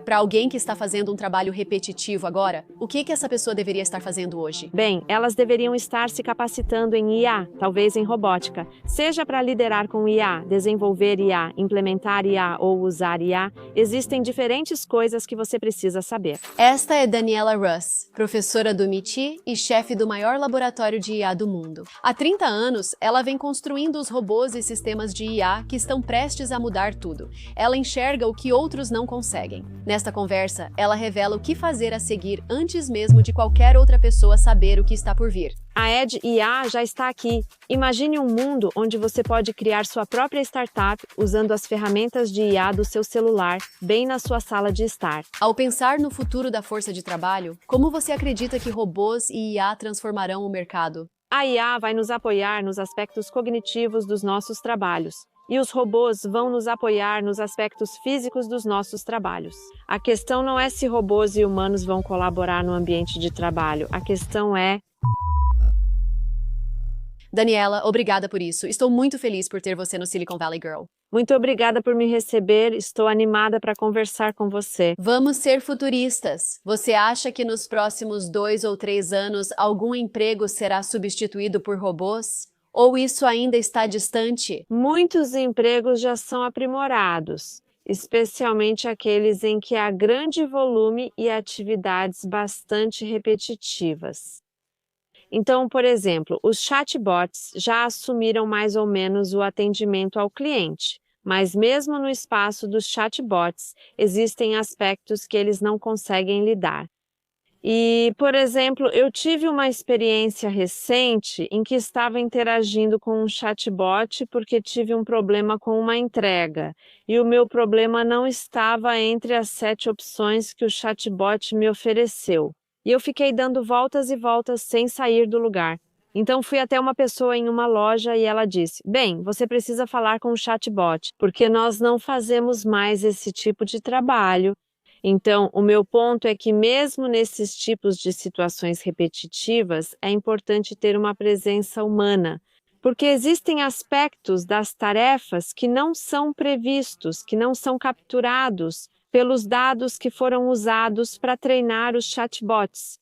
para alguém que está fazendo um trabalho repetitivo agora, o que essa pessoa deveria estar fazendo hoje? Bem, elas deveriam estar se capacitando em IA, talvez em robótica, seja para liderar com IA, desenvolver IA, implementar IA ou usar IA, existem diferentes coisas que você precisa saber. Esta é Daniela Russ, professora do MIT e chefe do maior laboratório de IA do mundo. Há 30 anos, ela vem construindo os robôs e sistemas de IA que estão prestes a mudar tudo. Ela enxerga o que outros não conseguem. Nesta conversa, ela revela o que fazer a seguir antes mesmo de qualquer outra pessoa saber o que está por vir. A Edge IA já está aqui. Imagine um mundo onde você pode criar sua própria startup usando as ferramentas de IA do seu celular, bem na sua sala de estar. Ao pensar no futuro da força de trabalho, como você acredita que robôs e IA transformarão o mercado? A IA vai nos apoiar nos aspectos cognitivos dos nossos trabalhos. E os robôs vão nos apoiar nos aspectos físicos dos nossos trabalhos. A questão não é se robôs e humanos vão colaborar no ambiente de trabalho. A questão é... Daniela, obrigada por isso. Estou muito feliz por ter você no Silicon Valley Girl. Muito obrigada por me receber. Estou animada para conversar com você. Vamos ser futuristas. Você acha que nos próximos 2 ou 3 anos algum emprego será substituído por robôs? Ou isso ainda está distante? Muitos empregos já são aprimorados, especialmente aqueles em que há grande volume e atividades bastante repetitivas. Então, por exemplo, os chatbots já assumiram mais ou menos o atendimento ao cliente, mas mesmo no espaço dos chatbots, existem aspectos que eles não conseguem lidar. E, por exemplo, eu tive uma experiência recente em que estava interagindo com um chatbot porque tive um problema com uma entrega. E o meu problema não estava entre as 7 opções que o chatbot me ofereceu. E eu fiquei dando voltas e voltas sem sair do lugar. Então fui até uma pessoa em uma loja e ela disse: "Bem, você precisa falar com o chatbot, porque nós não fazemos mais esse tipo de trabalho." Então, o meu ponto é que mesmo nesses tipos de situações repetitivas, é importante ter uma presença humana, porque existem aspectos das tarefas que não são previstos, que não são capturados pelos dados que foram usados para treinar os chatbots.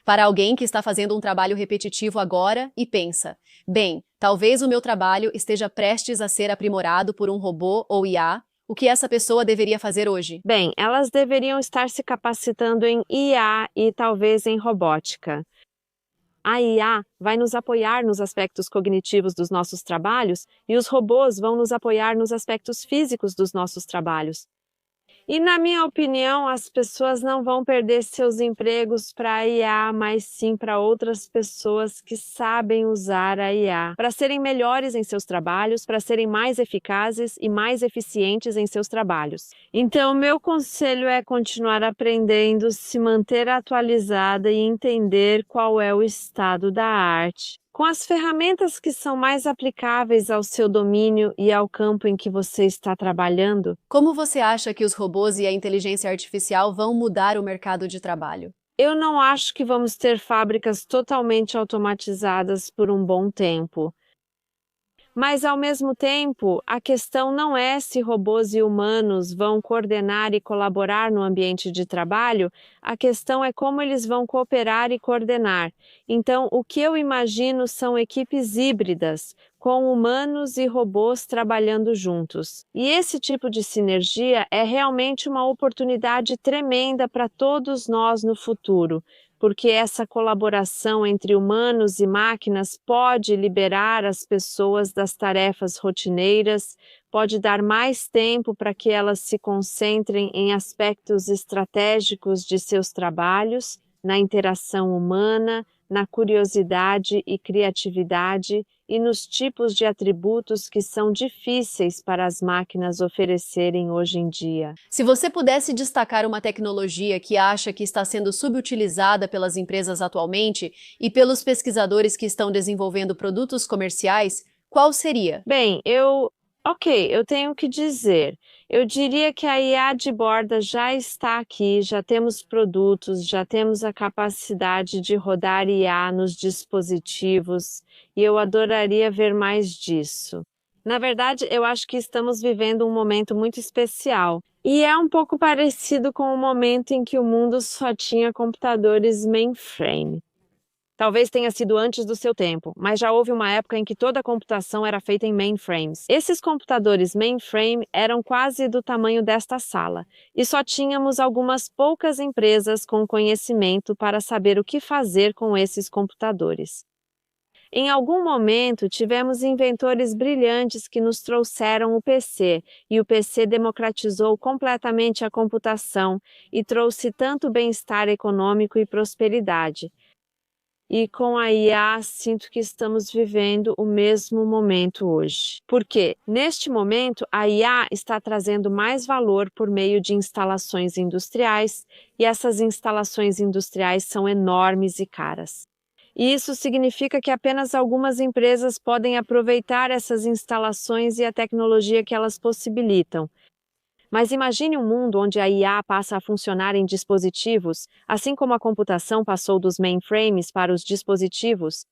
Para alguém que está fazendo um trabalho repetitivo agora e pensa: bem, talvez o meu trabalho esteja prestes a ser aprimorado por um robô ou IA, o que essa pessoa deveria fazer hoje? Bem, elas deveriam estar se capacitando em IA e talvez em robótica. A IA vai nos apoiar nos aspectos cognitivos dos nossos trabalhos e os robôs vão nos apoiar nos aspectos físicos dos nossos trabalhos. E, na minha opinião, as pessoas não vão perder seus empregos para a IA, mas sim para outras pessoas que sabem usar a IA, para serem melhores em seus trabalhos, para serem mais eficazes e mais eficientes em seus trabalhos. Então, meu conselho é continuar aprendendo, se manter atualizada e entender qual é o estado da arte, com as ferramentas que são mais aplicáveis ao seu domínio e ao campo em que você está trabalhando. Como você acha que os robôs e a inteligência artificial vão mudar o mercado de trabalho? Eu não acho que vamos ter fábricas totalmente automatizadas por um bom tempo. Mas, ao mesmo tempo, a questão não é se robôs e humanos vão coordenar e colaborar no ambiente de trabalho, a questão é como eles vão cooperar e coordenar. Então, o que eu imagino são equipes híbridas, com humanos e robôs trabalhando juntos. E esse tipo de sinergia é realmente uma oportunidade tremenda para todos nós no futuro, porque essa colaboração entre humanos e máquinas pode liberar as pessoas das tarefas rotineiras, pode dar mais tempo para que elas se concentrem em aspectos estratégicos de seus trabalhos, na interação humana, na curiosidade e criatividade e nos tipos de atributos que são difíceis para as máquinas oferecerem hoje em dia. Se você pudesse destacar uma tecnologia que acha que está sendo subutilizada pelas empresas atualmente e pelos pesquisadores que estão desenvolvendo produtos comerciais, qual seria? Bem, eu tenho que dizer. Eu diria que a IA de borda já está aqui, já temos produtos, já temos a capacidade de rodar IA nos dispositivos e eu adoraria ver mais disso. Na verdade, eu acho que estamos vivendo um momento muito especial. E é um pouco parecido com o momento em que o mundo só tinha computadores mainframe. Talvez tenha sido antes do seu tempo, mas já houve uma época em que toda a computação era feita em mainframes. Esses computadores mainframe eram quase do tamanho desta sala, e só tínhamos algumas poucas empresas com conhecimento para saber o que fazer com esses computadores. Em algum momento, tivemos inventores brilhantes que nos trouxeram o PC, e o PC democratizou completamente a computação e trouxe tanto bem-estar econômico e prosperidade. E com a IA, sinto que estamos vivendo o mesmo momento hoje. Porque, neste momento, a IA está trazendo mais valor por meio de instalações industriais, e essas instalações industriais são enormes e caras. E isso significa que apenas algumas empresas podem aproveitar essas instalações e a tecnologia que elas possibilitam. Mas imagine um mundo onde a IA passa a funcionar em dispositivos, assim como a computação passou dos mainframes para os dispositivos.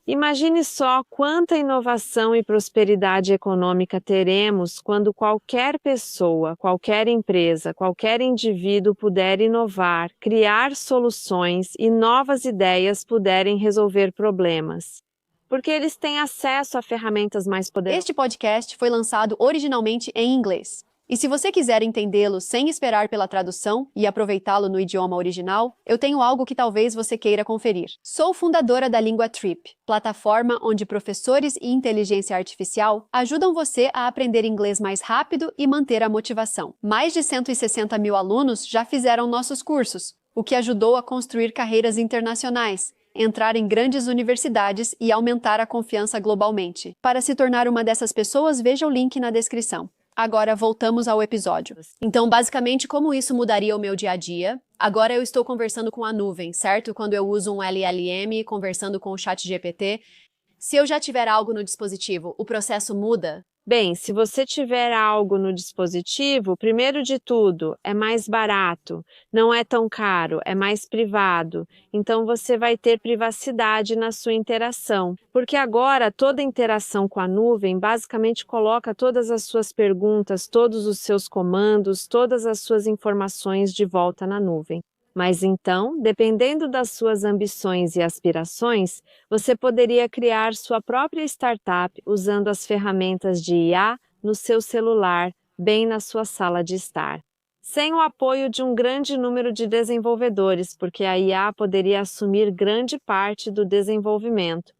Imagine só quanta inovação e prosperidade econômica teremos quando qualquer pessoa, qualquer empresa, qualquer indivíduo puder inovar, criar soluções e novas ideias puderem resolver problemas. Porque eles têm acesso a ferramentas mais poderosas. Este podcast foi lançado originalmente em inglês. E se você quiser entendê-lo sem esperar pela tradução e aproveitá-lo no idioma original, eu tenho algo que talvez você queira conferir. Sou fundadora da Língua Trip, plataforma onde professores e inteligência artificial ajudam você a aprender inglês mais rápido e manter a motivação. Mais de 160 mil alunos já fizeram nossos cursos, o que ajudou a construir carreiras internacionais, entrar em grandes universidades e aumentar a confiança globalmente. Para se tornar uma dessas pessoas, veja o link na descrição. Agora voltamos ao episódio. Então, basicamente, como isso mudaria o meu dia a dia? Agora eu estou conversando com a nuvem, certo? Quando eu uso um LLM, conversando com o ChatGPT. Se eu já tiver algo no dispositivo, o processo muda? Bem, se você tiver algo no dispositivo, primeiro de tudo, é mais barato, não é tão caro, é mais privado. Então você vai ter privacidade na sua interação, porque agora toda interação com a nuvem basicamente coloca todas as suas perguntas, todos os seus comandos, todas as suas informações de volta na nuvem. Mas então, dependendo das suas ambições e aspirações, você poderia criar sua própria startup usando as ferramentas de IA no seu celular, bem na sua sala de estar. Sem o apoio de um grande número de desenvolvedores, porque a IA poderia assumir grande parte do desenvolvimento.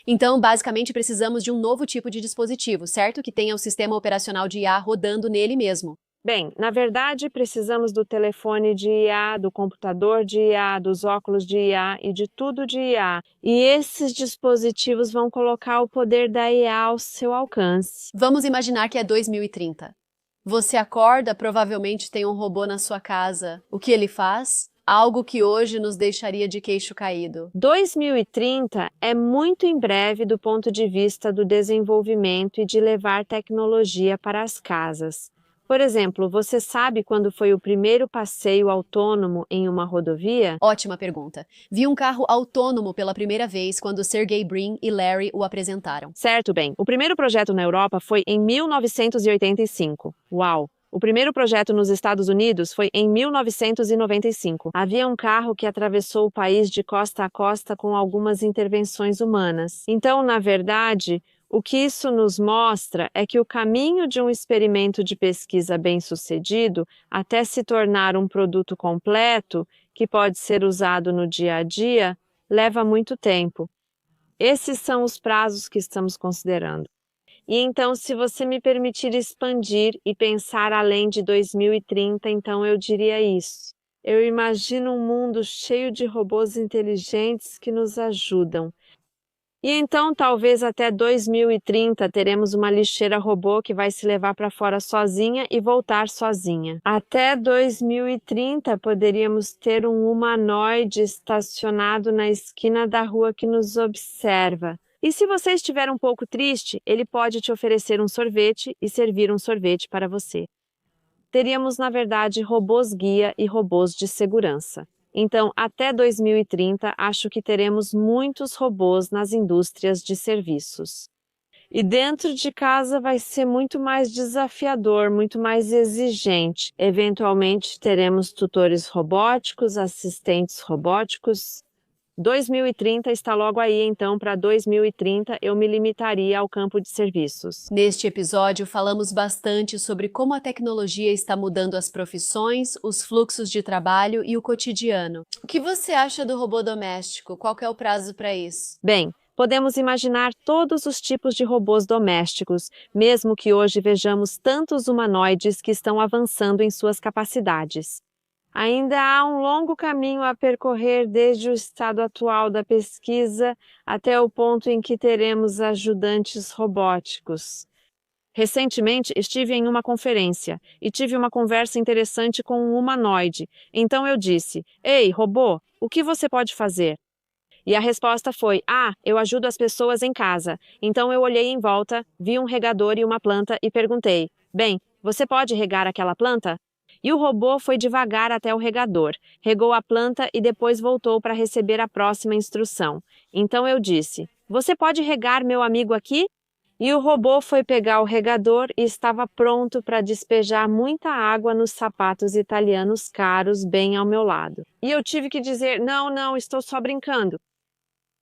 Então, basicamente, precisamos de um novo tipo de dispositivo, certo? Que tenha o sistema operacional de IA rodando nele mesmo. Bem, na verdade, precisamos do telefone de IA, do computador de IA, dos óculos de IA e de tudo de IA. E esses dispositivos vão colocar o poder da IA ao seu alcance. Vamos imaginar que é 2030. Você acorda, provavelmente tem um robô na sua casa. O que ele faz? Algo que hoje nos deixaria de queixo caído. 2030 é muito em breve do ponto de vista do desenvolvimento e de levar tecnologia para as casas. Por exemplo, você sabe quando foi o primeiro passeio autônomo em uma rodovia? Ótima pergunta. Vi um carro autônomo pela primeira vez quando Sergey Brin e Larry o apresentaram. Certo, bem. O primeiro projeto na Europa foi em 1985. Uau! O primeiro projeto nos Estados Unidos foi em 1995. Havia um carro que atravessou o país de costa a costa com algumas intervenções humanas. Então, na verdade, o que isso nos mostra é que o caminho de um experimento de pesquisa bem-sucedido até se tornar um produto completo, que pode ser usado no dia a dia, leva muito tempo. Esses são os prazos que estamos considerando. E então, se você me permitir expandir e pensar além de 2030, então eu diria isso. Eu imagino um mundo cheio de robôs inteligentes que nos ajudam. E então, talvez até 2030, teremos uma lixeira robô que vai se levar para fora sozinha e voltar sozinha. Até 2030, poderíamos ter um humanoide estacionado na esquina da rua que nos observa. E se você estiver um pouco triste, ele pode te oferecer um sorvete e servir um sorvete para você. Teríamos, na verdade, robôs guia e robôs de segurança. Então, até 2030, acho que teremos muitos robôs nas indústrias de serviços. E dentro de casa vai ser muito mais desafiador, muito mais exigente. Eventualmente teremos tutores robóticos, assistentes robóticos. 2030 está logo aí, então para 2030 eu me limitaria ao campo de serviços. Neste episódio, falamos bastante sobre como a tecnologia está mudando as profissões, os fluxos de trabalho e o cotidiano. O que você acha do robô doméstico? Qual que é o prazo para isso? Bem, podemos imaginar todos os tipos de robôs domésticos, mesmo que hoje vejamos tantos humanoides que estão avançando em suas capacidades. Ainda há um longo caminho a percorrer desde o estado atual da pesquisa até o ponto em que teremos ajudantes robóticos. Recentemente estive em uma conferência e tive uma conversa interessante com um humanoide. Então eu disse: "Ei, robô, o que você pode fazer?" E a resposta foi: eu ajudo as pessoas em casa. Então eu olhei em volta, vi um regador e uma planta e perguntei: "Bem, você pode regar aquela planta?" E o robô foi devagar até o regador, regou a planta e depois voltou para receber a próxima instrução. Então eu disse: "Você pode regar meu amigo aqui?" E o robô foi pegar o regador e estava pronto para despejar muita água nos sapatos italianos caros bem ao meu lado. E eu tive que dizer: não, estou só brincando.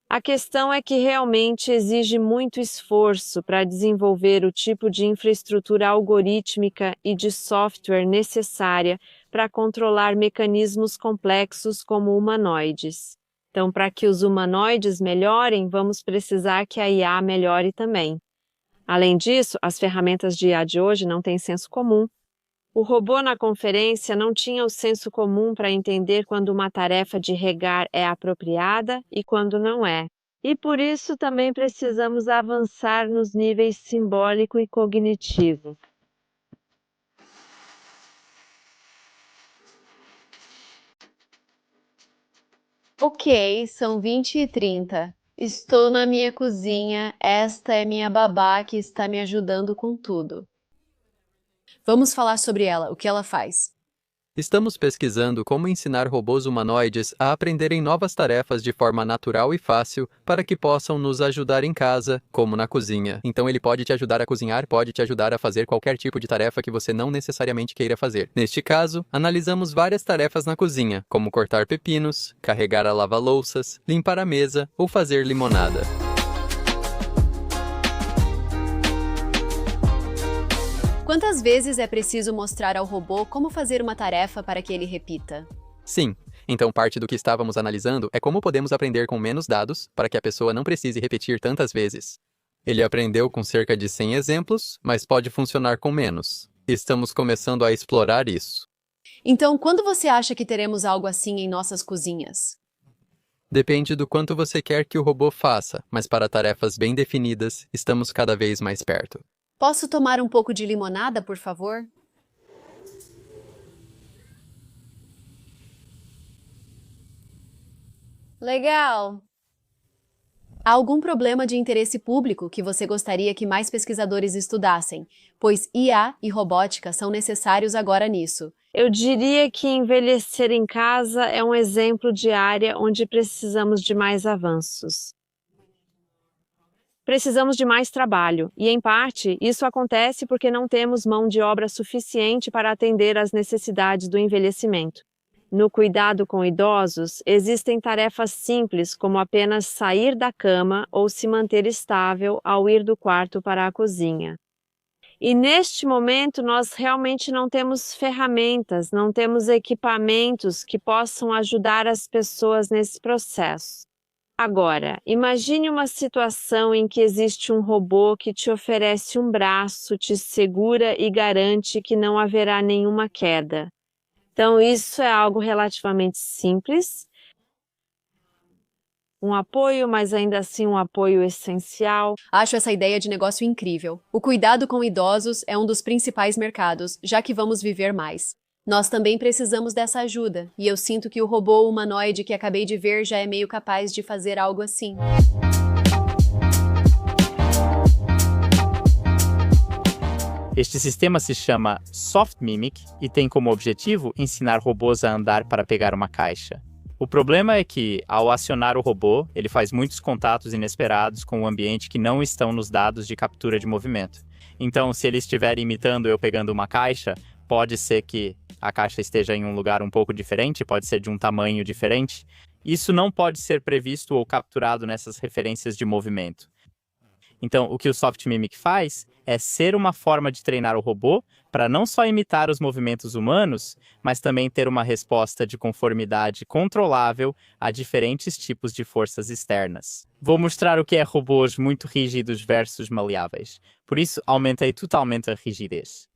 A questão é que realmente exige muito esforço para desenvolver o tipo de infraestrutura algorítmica e de software necessária para controlar mecanismos complexos como humanoides. Então, para que os humanoides melhorem, vamos precisar que a IA melhore também. Além disso, as ferramentas de IA de hoje não têm senso comum. O robô na conferência não tinha o senso comum para entender quando uma tarefa de regar é apropriada e quando não é. E por isso também precisamos avançar nos níveis simbólico e cognitivo. Ok, são 20h30. Estou na minha cozinha, esta é minha babá que está me ajudando com tudo. Vamos falar sobre ela, o que ela faz. Estamos pesquisando como ensinar robôs humanoides a aprenderem novas tarefas de forma natural e fácil para que possam nos ajudar em casa, como na cozinha. Então ele pode te ajudar a cozinhar, pode te ajudar a fazer qualquer tipo de tarefa que você não necessariamente queira fazer. Neste caso, analisamos várias tarefas na cozinha, como cortar pepinos, carregar a lava-louças, limpar a mesa ou fazer limonada. Quantas vezes é preciso mostrar ao robô como fazer uma tarefa para que ele repita? Sim, então parte do que estávamos analisando é como podemos aprender com menos dados para que a pessoa não precise repetir tantas vezes. Ele aprendeu com cerca de 100 exemplos, mas pode funcionar com menos. Estamos começando a explorar isso. Então, quando você acha que teremos algo assim em nossas cozinhas? Depende do quanto você quer que o robô faça, mas para tarefas bem definidas, estamos cada vez mais perto. Posso tomar um pouco de limonada, por favor? Legal! Há algum problema de interesse público que você gostaria que mais pesquisadores estudassem? Pois IA e robótica são necessários agora nisso. Eu diria que envelhecer em casa é um exemplo de área onde precisamos de mais avanços. Precisamos de mais trabalho, e em parte isso acontece porque não temos mão de obra suficiente para atender às necessidades do envelhecimento. No cuidado com idosos, existem tarefas simples como apenas sair da cama ou se manter estável ao ir do quarto para a cozinha. E neste momento nós realmente não temos ferramentas, não temos equipamentos que possam ajudar as pessoas nesse processo. Agora, imagine uma situação em que existe um robô que te oferece um braço, te segura e garante que não haverá nenhuma queda. Então, isso é algo relativamente simples. Um apoio, mas ainda assim um apoio essencial. Acho essa ideia de negócio incrível. O cuidado com idosos é um dos principais mercados, já que vamos viver mais. Nós também precisamos dessa ajuda, e eu sinto que o robô humanoide que acabei de ver já é meio capaz de fazer algo assim. Este sistema se chama Soft Mimic e tem como objetivo ensinar robôs a andar para pegar uma caixa. O problema é que, ao acionar o robô, ele faz muitos contatos inesperados com o ambiente que não estão nos dados de captura de movimento. Então, se ele estiver imitando eu pegando uma caixa, pode ser que a caixa esteja em um lugar um pouco diferente, pode ser de um tamanho diferente. Isso não pode ser previsto ou capturado nessas referências de movimento. Então, o que o Soft Mimic faz é ser uma forma de treinar o robô para não só imitar os movimentos humanos, mas também ter uma resposta de conformidade controlável a diferentes tipos de forças externas. Vou mostrar o que é robôs muito rígidos versus maleáveis. Por isso, aumentei totalmente a rigidez.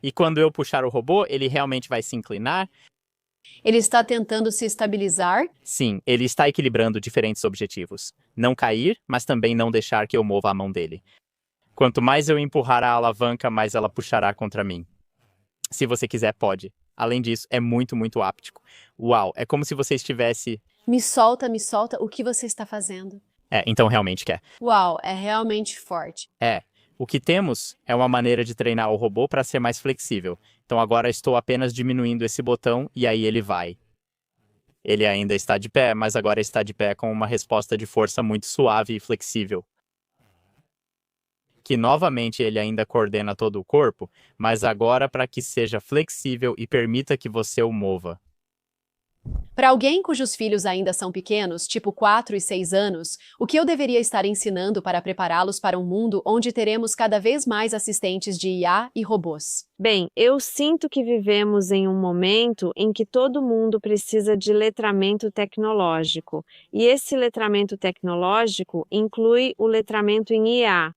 E quando eu puxar o robô, ele realmente vai se inclinar. Ele está tentando se estabilizar? Sim, ele está equilibrando diferentes objetivos. Não cair, mas também não deixar que eu mova a mão dele. Quanto mais eu empurrar a alavanca, mais ela puxará contra mim. Se você quiser, pode. Além disso, é muito, muito áptico. Uau, é como se você estivesse... Me solta, o que você está fazendo? Então realmente quer. Uau, é realmente forte. O que temos é uma maneira de treinar o robô para ser mais flexível. Então agora estou apenas diminuindo esse botão e aí ele vai. Ele ainda está de pé, mas agora está de pé com uma resposta de força muito suave e flexível. Que novamente ele ainda coordena todo o corpo, mas agora para que seja flexível e permita que você o mova. Para alguém cujos filhos ainda são pequenos, tipo 4 e 6 anos, o que eu deveria estar ensinando para prepará-los para um mundo onde teremos cada vez mais assistentes de IA e robôs? Bem, eu sinto que vivemos em um momento em que todo mundo precisa de letramento tecnológico, e esse letramento tecnológico inclui o letramento em IA.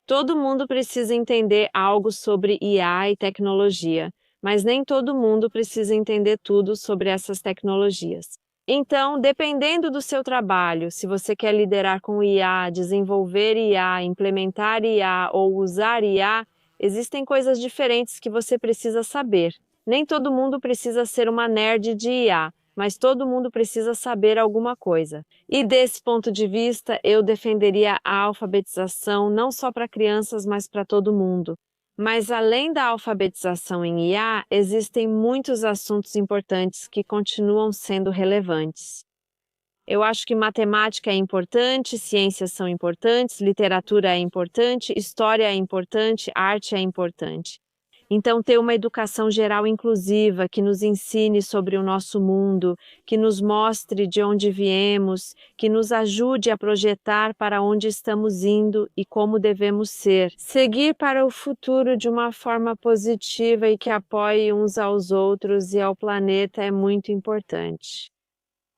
Todo mundo precisa entender algo sobre IA e tecnologia, mas nem todo mundo precisa entender tudo sobre essas tecnologias. Então, dependendo do seu trabalho, se você quer liderar com IA, desenvolver IA, implementar IA ou usar IA, existem coisas diferentes que você precisa saber. Nem todo mundo precisa ser uma nerd de IA, mas todo mundo precisa saber alguma coisa. E desse ponto de vista, eu defenderia a alfabetização não só para crianças, mas para todo mundo. Mas além da alfabetização em IA, existem muitos assuntos importantes que continuam sendo relevantes. Eu acho que matemática é importante, ciências são importantes, literatura é importante, história é importante, arte é importante. Então, ter uma educação geral inclusiva que nos ensine sobre o nosso mundo, que nos mostre de onde viemos, que nos ajude a projetar para onde estamos indo e como devemos ser. Seguir para o futuro de uma forma positiva e que apoie uns aos outros e ao planeta é muito importante.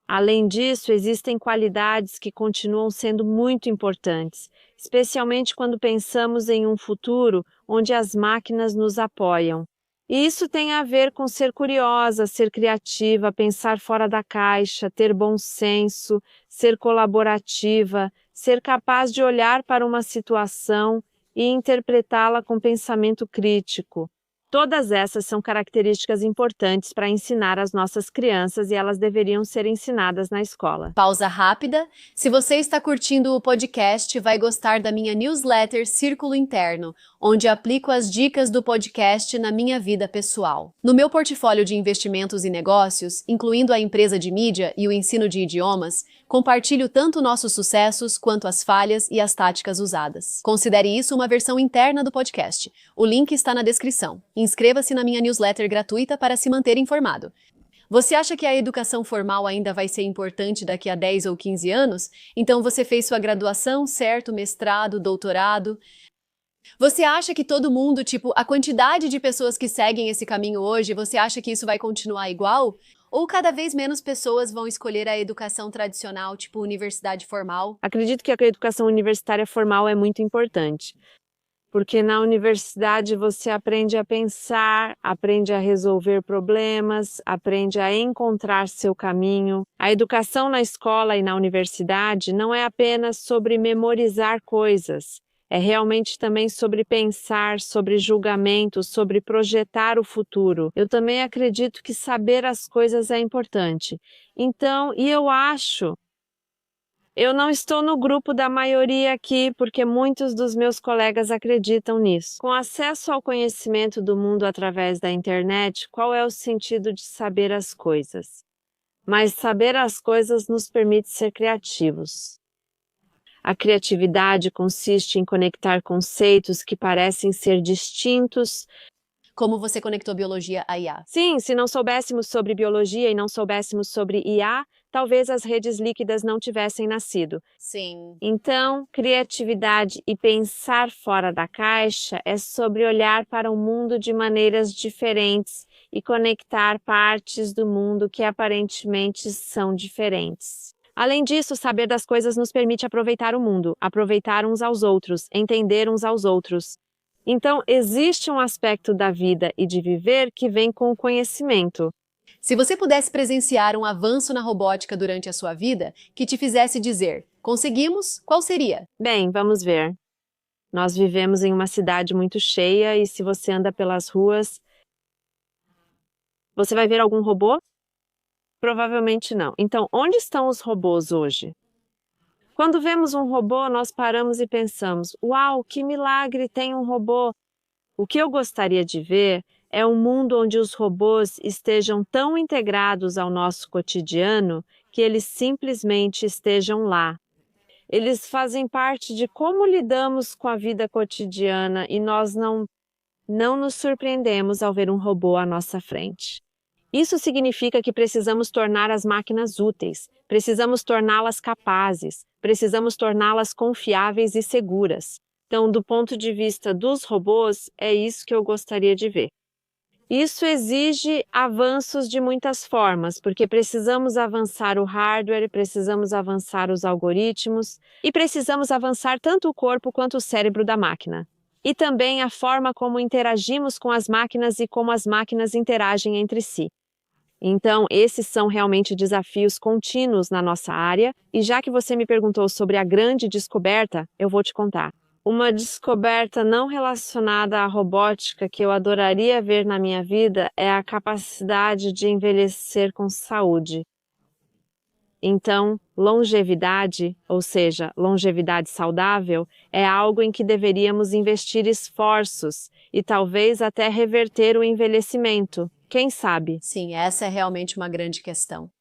Além disso, existem qualidades que continuam sendo muito importantes, especialmente quando pensamos em um futuro onde as máquinas nos apoiam. E isso tem a ver com ser curiosa, ser criativa, pensar fora da caixa, ter bom senso, ser colaborativa, ser capaz de olhar para uma situação e interpretá-la com pensamento crítico. Todas essas são características importantes para ensinar as nossas crianças e elas deveriam ser ensinadas na escola. Pausa rápida. Se você está curtindo o podcast, vai gostar da minha newsletter Círculo Interno, onde aplico as dicas do podcast na minha vida pessoal. No meu portfólio de investimentos e negócios, incluindo a empresa de mídia e o ensino de idiomas, compartilho tanto nossos sucessos quanto as falhas e as táticas usadas. Considere isso uma versão interna do podcast. O link está na descrição. Inscreva-se na minha newsletter gratuita para se manter informado. Você acha que a educação formal ainda vai ser importante daqui a 10 ou 15 anos? Então você fez sua graduação, certo? Mestrado, doutorado. Você acha que todo mundo, a quantidade de pessoas que seguem esse caminho hoje, você acha que isso vai continuar igual? Ou cada vez menos pessoas vão escolher a educação tradicional, universidade formal? Acredito que a educação universitária formal é muito importante, porque na universidade você aprende a pensar, aprende a resolver problemas, aprende a encontrar seu caminho. A educação na escola e na universidade não é apenas sobre memorizar coisas. É realmente também sobre pensar, sobre julgamento, sobre projetar o futuro. Eu também acredito que saber as coisas é importante. Então, eu não estou no grupo da maioria aqui, porque muitos dos meus colegas acreditam nisso. Com acesso ao conhecimento do mundo através da internet, qual é o sentido de saber as coisas? mas saber as coisas nos permite ser criativos. A criatividade consiste em conectar conceitos que parecem ser distintos. Como você conectou biologia a IA? Sim, se não soubéssemos sobre biologia e não soubéssemos sobre IA, talvez as redes líquidas não tivessem nascido. Sim. Então, criatividade e pensar fora da caixa é sobre olhar para o mundo de maneiras diferentes e conectar partes do mundo que aparentemente são diferentes. Além disso, saber das coisas nos permite aproveitar o mundo, aproveitar uns aos outros, entender uns aos outros. Então, existe um aspecto da vida e de viver que vem com o conhecimento. Se você pudesse presenciar um avanço na robótica durante a sua vida que te fizesse dizer, conseguimos, qual seria? Bem, vamos ver. Nós vivemos em uma cidade muito cheia e se você anda pelas ruas, você vai ver algum robô? Provavelmente não. Então, onde estão os robôs hoje? Quando vemos um robô, nós paramos e pensamos, uau, que milagre, tem um robô. O que eu gostaria de ver é um mundo onde os robôs estejam tão integrados ao nosso cotidiano que eles simplesmente estejam lá. Eles fazem parte de como lidamos com a vida cotidiana e nós não nos surpreendemos ao ver um robô à nossa frente. Isso significa que precisamos tornar as máquinas úteis, precisamos torná-las capazes, precisamos torná-las confiáveis e seguras. Então, do ponto de vista dos robôs, é isso que eu gostaria de ver. Isso exige avanços de muitas formas, porque precisamos avançar o hardware, precisamos avançar os algoritmos e precisamos avançar tanto o corpo quanto o cérebro da máquina. E também a forma como interagimos com as máquinas e como as máquinas interagem entre si. Então, esses são realmente desafios contínuos na nossa área, e já que você me perguntou sobre a grande descoberta, eu vou te contar. Uma descoberta não relacionada à robótica que eu adoraria ver na minha vida é a capacidade de envelhecer com saúde. Então, longevidade, ou seja, longevidade saudável, é algo em que deveríamos investir esforços e talvez até reverter o envelhecimento. Quem sabe? Sim, essa é realmente uma grande questão.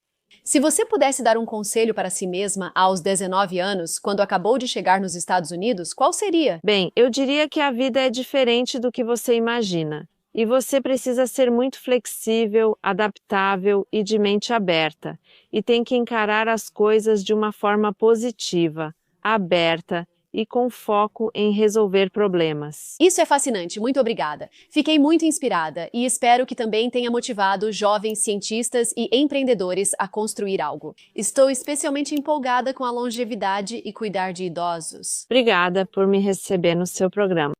Se você pudesse dar um conselho para si mesma aos 19 anos, quando acabou de chegar nos Estados Unidos, qual seria? Bem, eu diria que a vida é diferente do que você imagina. E você precisa ser muito flexível, adaptável e de mente aberta. E tem que encarar as coisas de uma forma positiva, aberta e com foco em resolver problemas. Isso é fascinante, muito obrigada. Fiquei muito inspirada e espero que também tenha motivado jovens cientistas e empreendedores a construir algo. Estou especialmente empolgada com a longevidade e cuidar de idosos. Obrigada por me receber no seu programa.